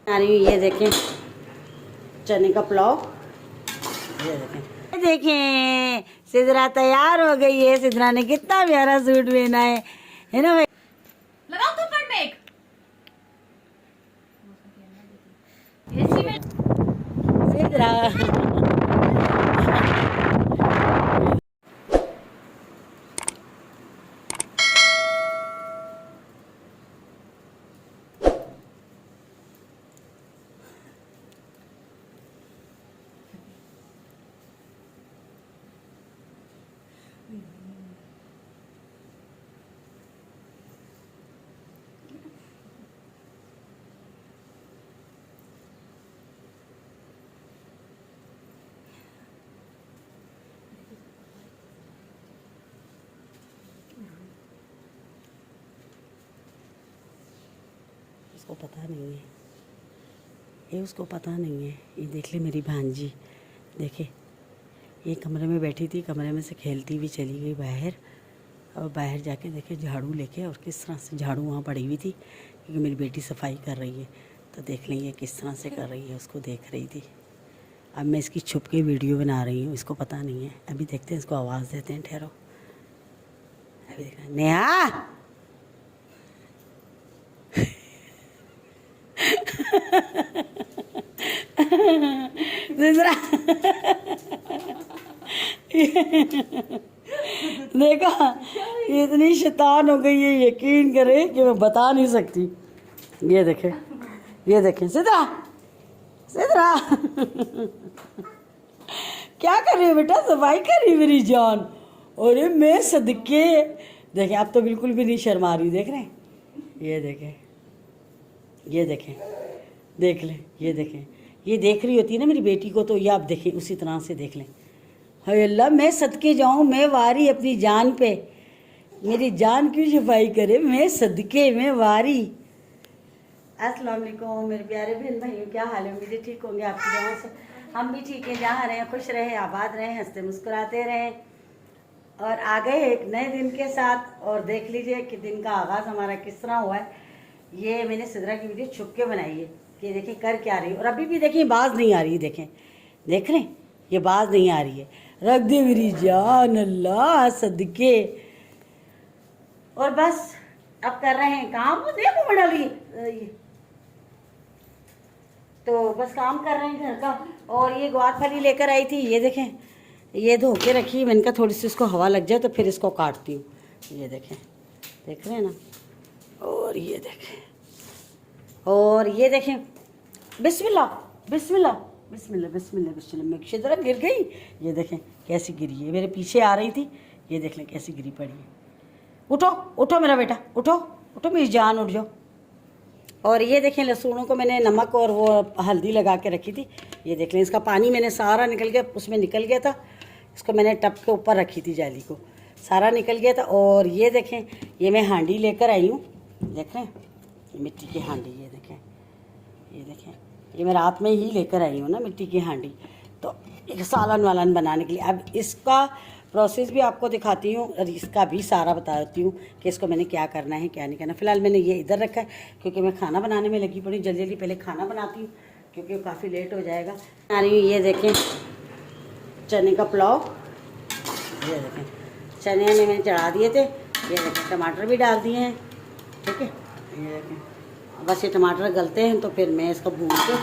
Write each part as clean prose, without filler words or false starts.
आ रही हूँ। ये देखें चने का पुलाव। ये देखें सिद्रा तैयार हो गई है। सिद्रा ने कितना प्यारा सूट पहना है ना भाई। लगाओ थप्पड़ में एक। एसी में सिद्रा उसको पता नहीं है, ये उसको पता नहीं है। ये देख ले मेरी भांजी, देखे ये कमरे में बैठी थी, कमरे में से खेलती हुई चली गई बाहर। और बाहर जाके देखे झाड़ू लेके, और किस तरह से झाड़ू वहाँ पड़ी हुई थी क्योंकि मेरी बेटी सफाई कर रही है। तो देख लेंगे किस तरह से कर रही है, उसको देख रही थी। अब मैं इसकी छुप के वीडियो बना रही हूँ, इसको पता नहीं है। अभी देखते हैं, इसको आवाज़ देते हैं, ठहरो। अभी देख नेहा दूसरा देखा इतनी शैतान हो गई है, यकीन करे कि मैं बता नहीं सकती। ये देखे, ये देखें सिद्रा, सिद्रा क्या कर रही है बेटा? सफाई कर रही मेरी जान। अरे मैं सदके देखें, अब तो बिल्कुल भी नहीं शर्मा रही। देख रहे हैं, ये देखें, ये देखें, देख लें, ये देखें, ये देख रही होती है ना मेरी बेटी को, तो ये आप देखें उसी तरह से देख लें। हाय अल्लाह, मैं सदके जाऊँ, मैं वारी अपनी जान पे, मेरी जान क्यों सफाई करे, मैं सदके, मैं वारी। अस्सलाम वालेकुम मेरे प्यारे बहन भाइयों, क्या हाल है? उम्मीद ठीक होंगे आपकी दुआओं से। हम भी ठीक हैं, जहाँ रहें खुश रहें, आबाद रहें, हंसते मुस्कुराते रहें। और आ गए एक नए दिन के साथ, और देख लीजिए कि दिन का आगाज़ हमारा किस तरह हुआ है। ये मैंने सिद्रा की वीडियो छुप के बनाई है कि देखें कर क्या रही है। और अभी भी देखें बाज नहीं आ रही है, देखें, देख रहे हैं, ये बाज नहीं आ रही है। रख दे मेरी जान, अल्लाह सदके। और बस अब कर रहे हैं काम। देखो बड़ा लिए तो बस काम कर रहे हैं घर का। और ये ग्वार फली लेकर आई थी, ये देखें, ये धो के रखी। मैंने कहा थोड़ी सी इसको हवा लग जाए तो फिर इसको काटती हूँ। ये देखें, देख रहे हैं ना। और ये देखें, और ये देखें, बिस्मिल्लाह बिस्मिल्लाह बिस्मिल्लाह बिस्मिल्लाह बिस्मिल्लाह। मैं शिद्रा गिर गई, ये देखें कैसी गिरी है, मेरे पीछे आ रही थी। ये देख लें कैसी गिरी पड़ी है। उठो उठो मेरा बेटा, उठो उठो मेरी जान, उठ जाओ। और ये देखें लहसुनों को मैंने नमक और वो हल्दी लगा के रखी थी। ये देख लें, इसका पानी मैंने सारा निकल गया, उसमें निकल गया था। इसको मैंने टब के ऊपर रखी थी, जाली को, सारा निकल गया था। और ये देखें, ये मैं हांडी लेकर आई हूँ, देख रहे हैं, मिट्टी की हांडी। ये देखें, ये देखें, ये मैं रात में ही लेकर आई हूँ ना मिट्टी की हांडी, तो एक सालन वालन बनाने के लिए। अब इसका प्रोसेस भी आपको दिखाती हूँ, और इसका भी सारा बताती हूँ कि इसको मैंने क्या करना है क्या नहीं करना। फ़िलहाल मैंने ये इधर रखा है क्योंकि मैं खाना बनाने में लगी पड़ी, जल्दी जल्दी पहले खाना बनाती हूँ क्योंकि काफ़ी लेट हो जाएगा। आ रही हूँ, ये देखें चने का पुलाव। ये देखें चने ने मैंने चढ़ा दिए थे। ये देखें टमाटर भी डाल दिए हैं, ठीक है। ये देखें, बस ये टमाटर गलते हैं तो फिर मैं इसको भून के,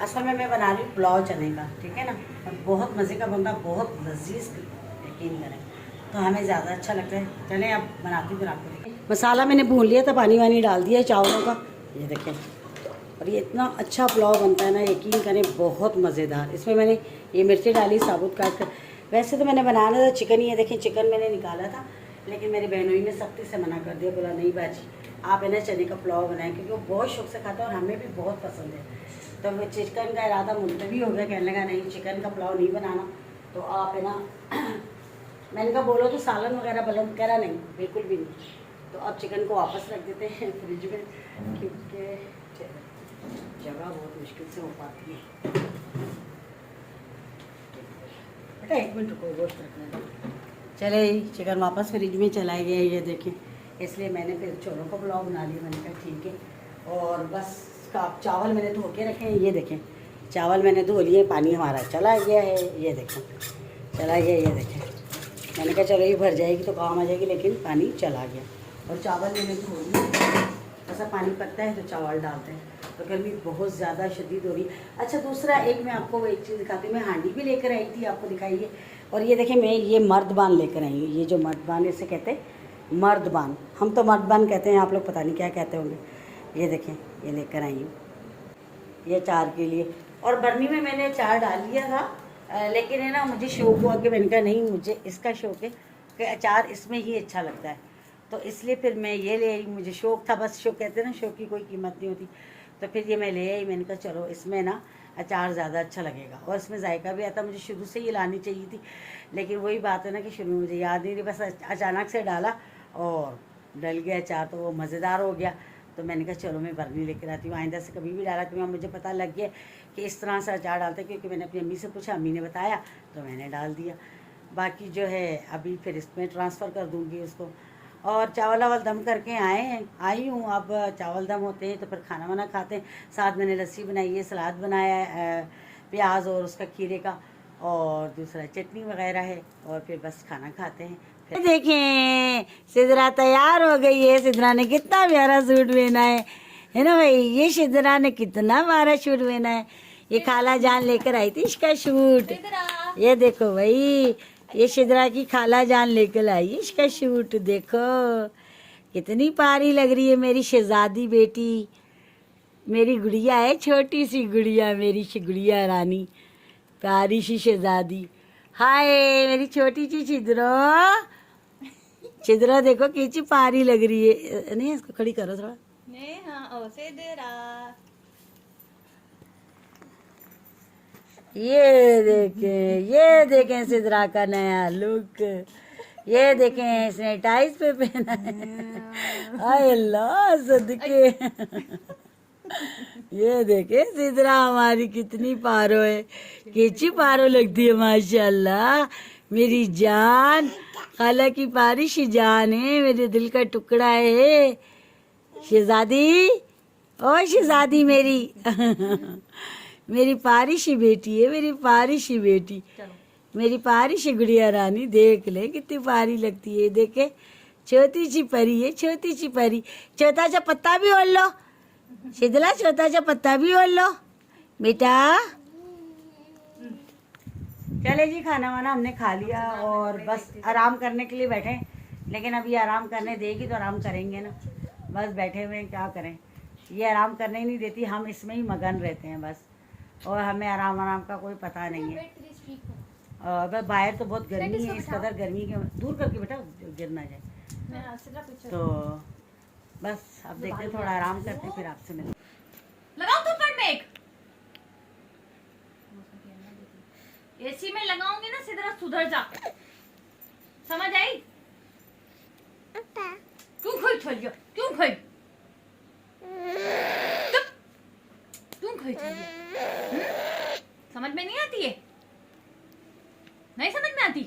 असल में मैं बना रही हूँ पुलाव चने का, ठीक है ना। और बहुत मज़े का बनता, बहुत लजीज, यकीन करें, तो हमें ज़्यादा अच्छा लगता है। चलें अब बनाती हूँ, आपको देखिए। मसाला मैंने भून लिया था, पानी वानी डाल दिया चावलों का। ये देखें, और ये इतना अच्छा पुलाव बनता है ना, यकीन करें, बहुत मज़ेदार। इसमें मैंने ये मिर्ची डाली साबुत काट कर। वैसे तो मैंने बनाना था चिकन, ये देखें चिकन मैंने निकाला था, लेकिन मेरी बहनोई ने सख्ती से मना कर दिया, बोला नहीं बाजी आप है ना चने का पुलाव बनाएं, क्योंकि वो बहुत शौक से खाता है और हमें भी बहुत पसंद है। तो वो चिकन का इरादा मुलतवी हो गया, कहने लगा नहीं चिकन का पुलाव नहीं बनाना, तो आप है ना मैंने कहा बोलो तो सालन वगैरह बुलंद करा, नहीं बिल्कुल भी नहीं। तो अब चिकन को वापस रख देते हैं फ्रिज में, क्योंकि जगह बहुत मुश्किल से हो पाती है। बेटा एक मिनट रुको, गोश्त रखना है। चले चिकन वापस फ्रिज में चला गया, ये देखें, इसलिए मैंने फिर छोलों का पुलाव बना लिया। मैंने कहा ठीक है, और बस इसका अब चावल मैंने धो के रखे हैं, ये देखें चावल मैंने धो लिए, पानी हमारा चला गया है, ये देखें चला गया, ये देखें। मैंने कहा चलो ये भर जाएगी तो काम आ जाएगी, लेकिन पानी चला गया। और चावल मैंने धो लिए, ऐसा पानी पकता है तो चावल डालते हैं। तो गर्मी बहुत ज़्यादा शदीद हो रही है। अच्छा दूसरा एक मैं आपको एक चीज़ दिखाती हूँ, मैं हांडी भी लेकर आई थी, आपको दिखाइए। और ये देखें मैं ये मर्दबान लेकर आई हूँ, ये जो मर्दबान इसे कहते हैं मर्दबान, हम तो मर्दबान कहते हैं, आप लोग पता नहीं क्या कहते होंगे। ये देखें ये लेकर आई हूँ, ये अचार के लिए। और बर्नी में मैंने अचार डाल लिया था, लेकिन है ना मुझे शौक हुआ कि मैंने कहा नहीं मुझे इसका शौक है कि अचार इसमें ही अच्छा लगता है, तो इसलिए फिर मैं ये ले आई। मुझे शौक था, बस शौक कहते हैं ना, शौक की कोई कीमत नहीं होती। तो फिर ये मैं ले आई, मैंने कहा चलो इसमें ना अचार ज़्यादा अच्छा लगेगा और इसमें जायका भी आता। मुझे शुरू से ये लानी चाहिए थी, लेकिन वही बात है ना कि शुरू में मुझे याद नहीं रही, बस अचानक से डाला और डल गया अचार, तो वो मज़ेदार हो गया। तो मैंने कहा चलो मैं बर्नी लेकर आती हूँ, आइंदा से कभी भी डाला तो मुझे पता लग गया कि इस तरह से अचार डालते, क्योंकि मैंने अपनी अम्मी से पूछा, अम्मी ने बताया तो मैंने डाल दिया। बाकी जो है अभी फिर इसमें ट्रांसफ़र कर दूँगी उसको। और चावल वावल दम करके आई हूँ, अब चावल दम होते हैं तो फिर खाना वाना खाते हैं। साथ मैंने लस्सी बनाई है, सलाद बनाया है प्याज और उसका खीरे का, और दूसरा चटनी वगैरह है, और फिर बस खाना खाते हैं। फिर देखें सिदरा तैयार हो गई है। सिदरा ने कितना प्यारा सूट पहना है ना भाई, ये सिदरा ने कितना प्यारा सूट पहना है। ये खाला जान लेकर आई थी इसका सूट, ये देखो भाई, ये सिदरा की खाला जान लेकर आई है इसका शूट, देखो कितनी प्यारी लग रही है मेरी शहजादी बेटी। मेरी गुड़िया है, छोटी सी गुड़िया, मेरी गुड़िया रानी, प्यारी सी शहजादी। हाय मेरी छोटी सी छिद्रो, छिद्रो देखो कितनी प्यारी लग रही है। नहीं इसको खड़ी करो थोड़ा। ये देखें सिदरा का नया लुक, ये देखें इसने टाइस पे पहना है। हाय अल्लाह सदके। ये देखें सिदरा हमारी कितनी पारो है, कितनी पारो लगती है माशाल्लाह। मेरी जान, खाला की पारिश जान है, मेरे दिल का टुकड़ा है शहजादी, ओ शहजादी मेरी। मेरी पारिशी बेटी है, मेरी पारिशी बेटी, मेरी पारिशी गुड़िया रानी। देख ले कितनी प्यारी लगती है, देखे छोटी सी परी है, छोटी सी परी। छोटा सा पत्ता भी ओढ़ लो शिदला, छोटा सा पत्ता भी ओढ़ लो बेटा। चले जी खाना वाना हमने खा लिया और बस आराम करने के लिए बैठे, लेकिन अभी आराम करने देगी तो आराम करेंगे ना, बस बैठे हुए हैं, क्या करें। ये आराम करने ही नहीं देती, हम इसमें ही मगन रहते हैं बस, और हमें आराम का कोई पता नहीं है। और बाहर तो बहुत गर्मी है, इस कदर गर्मी के दूर करके बेटा गिर ना जाए। तो बस अब देखते हैं, थोड़ा आराम करते हैं, फिर आपसे मिलते। लगाओ थप्पड़ में एक। एसी में लगाऊंगी ना सिदरा सुधर जा, समझ आई? क्यों खोई छोड़ियो, क्यों खोई, क्यों खोई छोड़ियो? समझ में नहीं आती है, नहीं समझ में आती?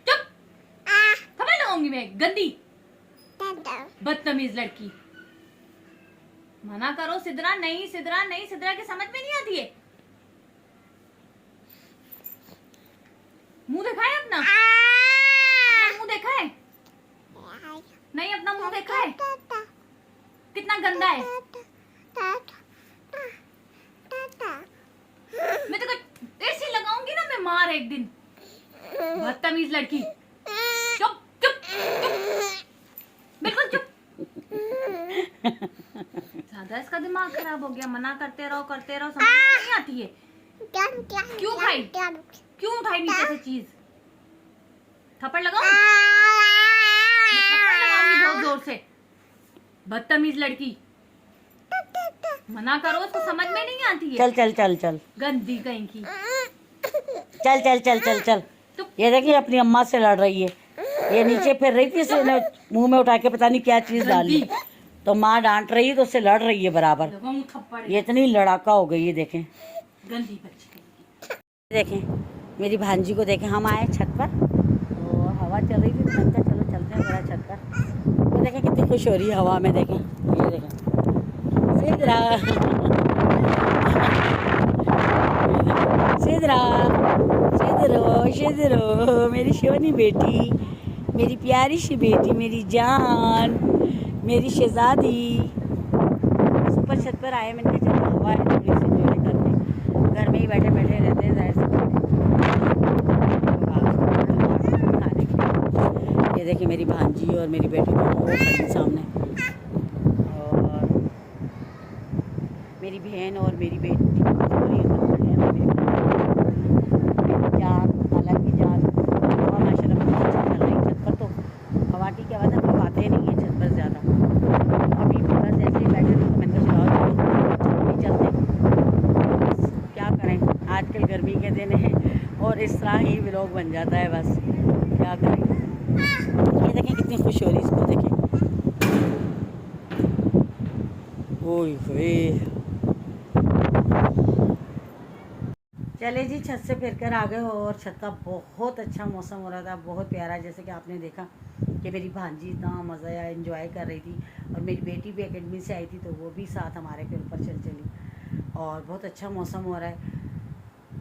चुप, थप्पड़ लगाऊंगी मैं, गंदी बदतमीज लड़की। मना करो सिदरा, नहीं सिदरा, नहीं सिदरा के समझ में नहीं आती है। मुंह देखा है अपना, अपना मुंह देखा है? नहीं अपना मुंह देखा है? कितना गंदा है। मैं तो ऐसी लगाऊंगी ना मैं मार एक दिन, बदतमीज लड़की। चुप चुप चुप, बिल्कुल चुप। ज्यादा इसका दिमाग खराब हो गया, मना करते रहो समझ नहीं आती है। क्यों खाई, क्यों उठाई नीचे से चीज? थप्पड़ लगाऊं? थप्पड़ लगाऊंगी बहुत जोर से, बदतमीज लड़की। मना करो, उसको समझ में नहीं आती है। चल चल चल चल, गंदी कहीं की। चल चल चल चल चल। ये देखिए अपनी अम्मा से लड़ रही है, ये नीचे फिर रही थी, इसने मुंह में उठा के पता नहीं क्या चीज डाल ली, तो माँ डांट रही है तो उससे लड़ रही है बराबर। ये इतनी लड़ाका हो गई है, देखें गंदी बच्ची। देखें मेरी भांजी को देखें, हम आए छत पर तो हवा चल रही थी, तो मैंने कहा चलो चलते हैं मेरा छत पर। ये देखें कितनी खुश हो रही है हवा में, देखें ये देखें सिद्रा सिद्रा सिद्रो सिद्रो मेरी शोनी बेटी, मेरी प्यारी सी बेटी, मेरी जान, मेरी शहजादी। ऊपर छत पर आए, मैंने कहा चलो हवा है थोड़ी सी जो है घर में ही बैठे बैठे रहते हैं जाहिर से खाने के लिए। ये देखिए मेरी भांजी और मेरी बेटी दोनों वो खड़ी सामने, और मेरी बहन और मेरी बेटी जान अलग ही जान। और माशाल्लाह बहुत अच्छा चल रही छत पर, तो हवा की क्या बात है, हम आते नहीं है छत पर ज़्यादा। अभी बस ऐसे ही बैठे थे तो मैंने कहा चलो छत पर चलते, क्या करें आजकल गर्मी के दिन है और इस तरह ही व्लॉग बन जाता है, बस क्या करें। ये देखें कितनी खुश हो रही, इसको देखें, ओए होए। चले जी छत से फिर कर आ गए हो, और छत का बहुत अच्छा मौसम हो रहा था, बहुत प्यारा। जैसे कि आपने देखा कि मेरी भांजी इतना मज़ा आया, एंजॉय कर रही थी, और मेरी बेटी भी एकेडमी से आई थी तो वो भी साथ हमारे फिर ऊपर चली, और बहुत अच्छा मौसम हो रहा है।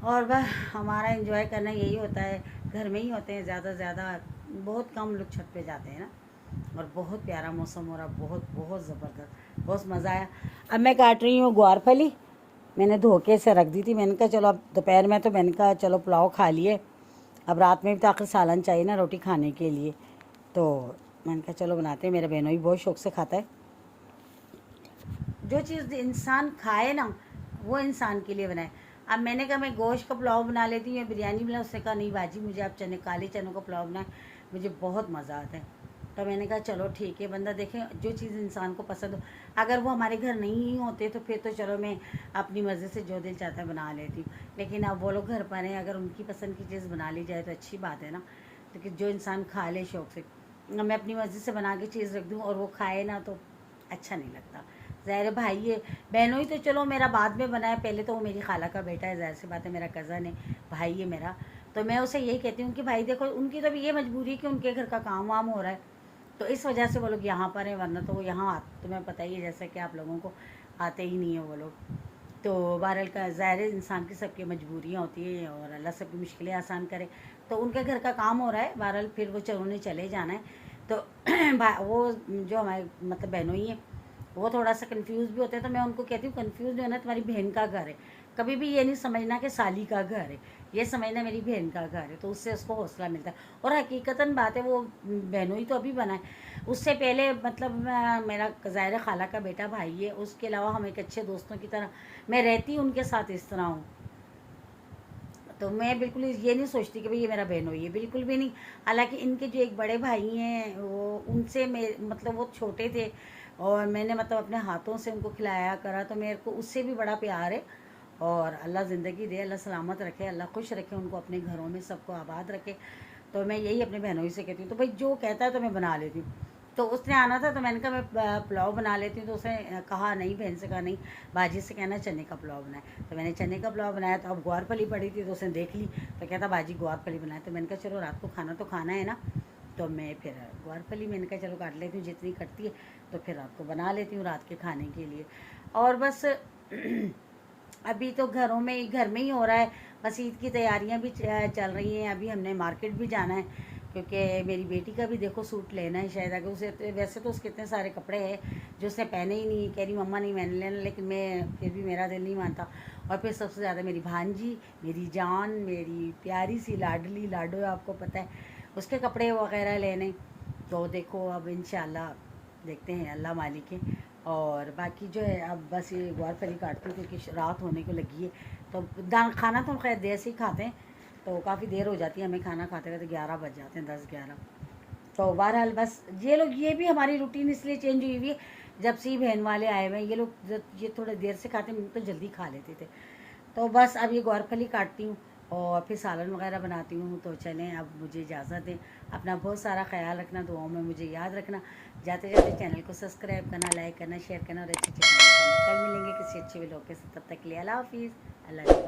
और बस हमारा एंजॉय करना यही होता है, घर में ही होते हैं ज़्यादा से ज़्यादा, बहुत कम लोग छत पे जाते हैं ना। और बहुत प्यारा मौसम हो रहा, बहुत बहुत ज़बरदस्त, बहुत मज़ा आया। अब मैं काट रही हूँ ग्वारफली, मैंने धोके से रख दी थी। मैंने कहा चलो अब दोपहर में तो मैंने कहा चलो पुलाव खा लिए, अब रात में भी तो आखिर सालन चाहिए ना रोटी खाने के लिए, तो मैंने कहा चलो बनाते हैं। मेरा बहनों भी बहुत शौक़ से खाता है, जो चीज़ इंसान खाए ना वो इंसान के लिए बनाए। अब मैंने कहा मैं गोश्त का पुलाव बना लेती हूँ या बिरयानी बना, उसने कहा नहीं बाजी मुझे आप काले चनों का पुलाव बनाए, मुझे बहुत मज़ा आता है। तो मैंने कहा चलो ठीक है, बंदा देखें जो चीज़ इंसान को पसंद हो, अगर वो हमारे घर नहीं होते तो फिर तो चलो मैं अपनी मर्ज़ी से जो दिल चाहता है बना लेती हूँ, लेकिन अब वो लोग घर पर हैं, अगर उनकी पसंद की चीज़ बना ली जाए तो अच्छी बात है ना। लेकिन जो इंसान खा ले शौक़ से, मैं अपनी मर्ज़ी से बना के चीज़ रख दूँ और वो खाए ना तो अच्छा नहीं लगता। ज़ाहिर भाई है, बहनों ही तो चलो मेरा बाद में बना है, पहले तो वो मेरी खाला का बेटा है, ज़ाहिर सी बात है मेरा कज़न है, भाई है मेरा। तो मैं उसे यही कहती हूँ कि भाई देखो उनकी तो भी ये मजबूरी है कि उनके घर का काम वाम हो रहा है, तो इस वजह से वो लोग यहाँ पर हैं, वरना तो वो यहाँ तुम्हें पता ही है जैसे कि आप लोगों को आते ही नहीं है वो लोग। तो बहरहाल का ज़ाहिर है इंसान की सबकी मजबूरियाँ होती हैं, और अल्लाह सबकी मुश्किलें आसान करे। तो उनके घर का काम हो रहा है, बहरहाल फिर वो उन्हें चले जाना है, तो वो जो हमारे मतलब बहनों ही हैं वो थोड़ा सा कंफ्यूज भी होते हैं। तो मैं उनको कहती हूँ कंफ्यूज नहीं होना, तुम्हारी बहन का घर है, कभी भी ये नहीं समझना कि साली का घर है, ये समझना मेरी बहन का घर है, तो उससे उसको हौसला मिलता है। और हकीकतन बात है, वो बहनों ही तो अभी बना है, उससे पहले मतलब मेरा ज़ाहिर खाला का बेटा भाई है, उसके अलावा हम एक अच्छे दोस्तों की तरह मैं रहती हूँ उनके साथ, इस तरह हूँ। तो मैं बिल्कुल ये नहीं सोचती कि भाई ये मेरा बहनों ही है, बिल्कुल भी नहीं। हालांकि इनके जो एक बड़े भाई हैं वो उनसे मैं मतलब वो छोटे थे और मैंने मतलब अपने हाथों से उनको खिलाया करा, तो मेरे को उससे भी बड़ा प्यार है। और अल्लाह ज़िंदगी दे, अल्लाह सलामत रखे, अल्लाह खुश रखे उनको, अपने घरों में सबको आबाद रखे। तो मैं यही अपने बहनों ही से कहती हूँ। तो भाई जो कहता है तो मैं बना लेती हूँ। तो उसने आना था तो मैंने कहा मैं पुलाव बना लेती हूँ, तो उसने कहा नहीं, बहन से कहा नहीं, बाजी से कहना चने का पुलाव बनाए। तो मैंने चने का पुलाव बनाया। तो अब ग्वारफली पड़ी थी तो उसने देख ली, तो कहता बाजी ग्वारफली बनाए। तो मैंने कहा चलो रात को खाना तो खाना है ना, तो मैं फिर ग्वारफली मैंने कहा चलो काट लेती हूँ, जितनी कटती है तो फिर रात को बना लेती हूँ रात के खाने के लिए। और बस अभी तो घर में ही हो रहा है, बस ईद की तैयारियां भी चल रही हैं। अभी हमने मार्केट भी जाना है, क्योंकि मेरी बेटी का भी देखो सूट लेना है शायद, अगर उसे वैसे तो उसके इतने सारे कपड़े हैं जो उसने पहने ही नहीं, कह रही मम्मा नहीं मैंने लेना, लेकिन मैं फिर भी मेरा दिल नहीं मानता। और फिर सबसे ज़्यादा मेरी भांजी, मेरी जान, मेरी प्यारी सी लाडली लाडो, आपको पता है, उसके कपड़े वगैरह लेने। तो देखो अब इंशाल्लाह देखते हैं, अल्लाह मालिक है। और बाकी जो है अब बस ये ग्वारफली काटती हूँ क्योंकि रात होने को लगी है। तो खाना तो खैर देर से ही खाते हैं, तो काफ़ी देर हो जाती है हमें खाना खाते हुए, तो 11 बज जाते हैं, 10-11। तो बहरहाल बस ये लोग, ये भी हमारी रूटीन इसलिए चेंज हुई हुई है, जब से ही बहन वाले आए हुए हैं ये लोग, ये थोड़ा देर से खाते हैं, तो जल्दी खा लेते थे। तो बस अब ये ग्वारफली काटती हूँ और फिर सालन वगैरह बनाती हूँ। तो चलें अब मुझे इजाज़त दें, अपना बहुत सारा ख्याल रखना, दुआओं में मुझे याद रखना। जाते जाते चैनल को सब्सक्राइब करना, लाइक करना, शेयर करना और अच्छे अच्छे कमेंट करना। कल मिलेंगे किसी अच्छे व्लॉग के साथ, तब तक के लिए अल्लाह हाफिज़, अल्लाह के